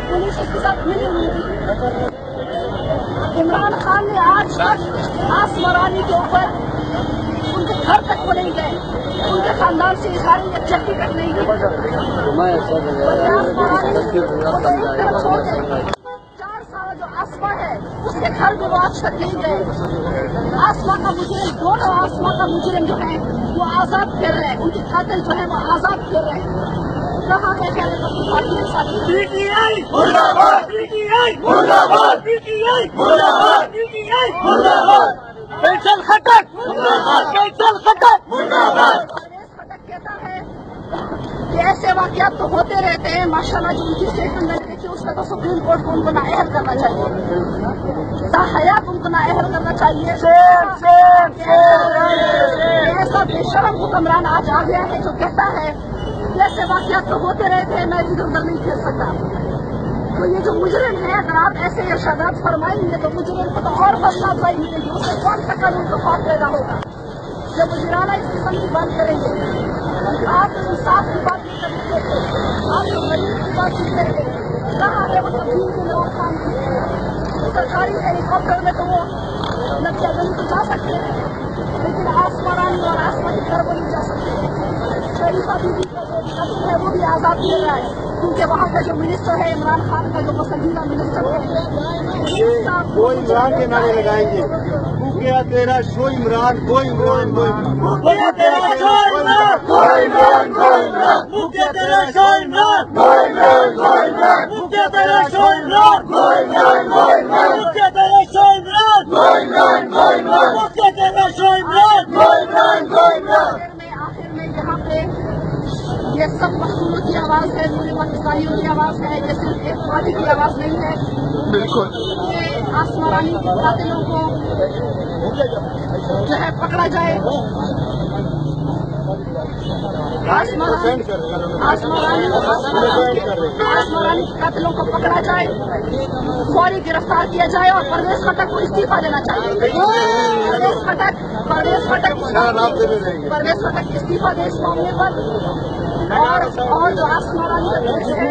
Police के साथ मिली हुई थी। इमरान खान ने आज तक आसमा रानी के ऊपर उनके घर तक वो नहीं गए, उनके खानदान से इजहार यकजहती तक नहीं की। 4 साल जो आसमा है उसके घर में वो आज तक नहीं गए। आसमा का मुजरिम, दोनों आसमा का मुजरिम जो है वो आजाद फिर रहे हैं, उनके कातिल जो है वो आजाद फिर रहे हैं। कहाँ है पीटीआई मुर्दाबाद, पीटीआई मुर्दाबाद, पीटीआई मुर्दाबाद, पीटीआई मुर्दाबाद, पेंशन खटक मुर्दाबाद, पेंशन खटक मुर्दाबाद। खटक कहता है कि ऐसे वाकयात तो होते रहते हैं। माशाल्लाह जो उनकी स्टेटमेंट मैंने देखी उसका तो सुप्रीम कोर्ट को उनको नाअहल करना चाहिए, ताहयात उनको नाअहल करना चाहिए। ऐसा बेशरम हुक्मरान आज आ गया है जो कहता है ऐसे वाकयात तो होते रहते हैं, मैं इधर उधर नहीं खेल सकता। तो ये जो मुजरिम है, अगर आप ऐसे इरशादात फरमाएंगे तो मुजरिम को तो और बदलाव मिलेगी, उससे कौन सा कानून को खौफ पैदा होगा। जब मुजराना इस किस्म की बात करेंगे, आप इंसाफ की बात नहीं करेंगे, आप गरीब की बात नहीं करेंगे। कहाँ है वो तब्दील के लोग काम की सरकारी हेलीकॉप्टर में तो वो लड़कियां तो जा सकते हैं, लेकिन आसमा रानी और आसमा की तरफ नहीं जा सकते। शरीफा बीबी का जो कत्ल है वो भी आजाद मिल रहा है, क्योंकि वहाँ का जो मिनिस्टर है इमरान खान का जो पसंदीदा मिनिस्टर है, वो इमरान के नारे लगाएंगे, गया तेरा शो इमरान, गो इमरान, गो गया तेरा शो इमरान, गो इमरान, गो इमरान, गया तेरा शो इमरान, गो इमरान, गो इमरान, गया तेरा शो इमरान, गो इमरान, गो इमरान, गया तेरा शो इमरान, गो इमरान, गो इमरान, गया तेरा शो इमरान, गो इमरान, गो इमरान। आखिर में यहाँ पे ये सब मजदूरों की आवाज है, पाकिस्तानियों की आवाज है, ये सिर्फ एक पार्टी की आवाज नहीं है। बिल्कुल ये आसमा रानी के कातिलों को जो है पकड़ा जाए, आसमा रानी के कातिलों को पकड़ा जाए, फौरी गिरफ्तार किया जाए और परवेज खटक को इस्तीफा देना चाहिए। परवेज खटक इस्तीफा दे इस मामले पर, और जो आसमा रानी का केस है